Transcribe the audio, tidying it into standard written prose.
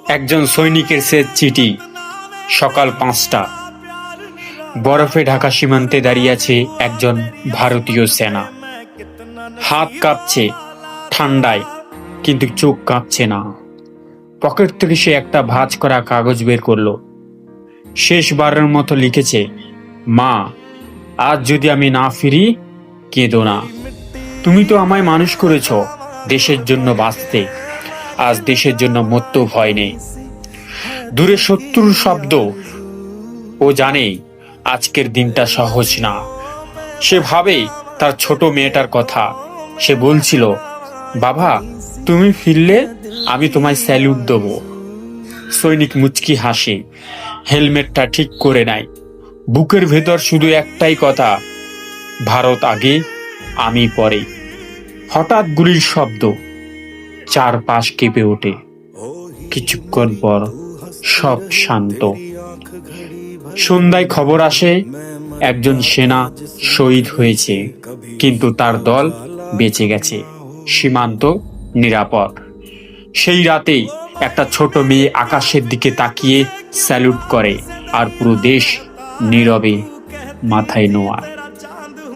একজন সৈনিকের শেষ চিঠি। সকাল 5টা। বরফে ঢাকা সীমান্তে দাঁড়িয়ে আছে একজন ভারতীয় সেনা। হাত কাঁপছে ঠান্ডায়, কিন্তু চোখ কাঁপছে না। পকেট থেকে সে একটা ভাঁজ করা কাগজ বের করলো। শেষবারের মতো লিখেছে, মা, আজ যদি আমি না ফিরি, কেঁদো না। তুমি তো আমায় মানুষ করেছ দেশের জন্য বাঁচতে। আজ দেশের জন্য মরতেও ভয় নেই। দূরে শত্রুর শব্দ। ও জানে আজকের দিনটা সহজ না। সে ভাবে তার ছোট মেয়েটার কথা। সে বলছিল, বাবা, তুমি ফিরলে আমি তোমায় স্যালুট দেবো। সৈনিক মুচকি হাসে, হেলমেটটা ঠিক করে নেয়। বুকের ভেতর শুধু একটাই কথা, ভারত আগে, আমি পরে। হঠাৎ গুলির শব্দ, চারপাশ কেঁপে ওঠে। কিছুক্ষণ পর সব শান্ত। সন্ধ্যায় খবর আসে, একজন সেনা শহীদ হয়েছে, কিন্তু তার দল বেঁচে গেছে। সীমান্ত নিরাপদ। সেই রাতেই একটা ছোট মেয়ে আকাশের দিকে তাকিয়ে স্যালুট করে, আর পুরো দেশ নীরবে মাথায় নোয়ায়।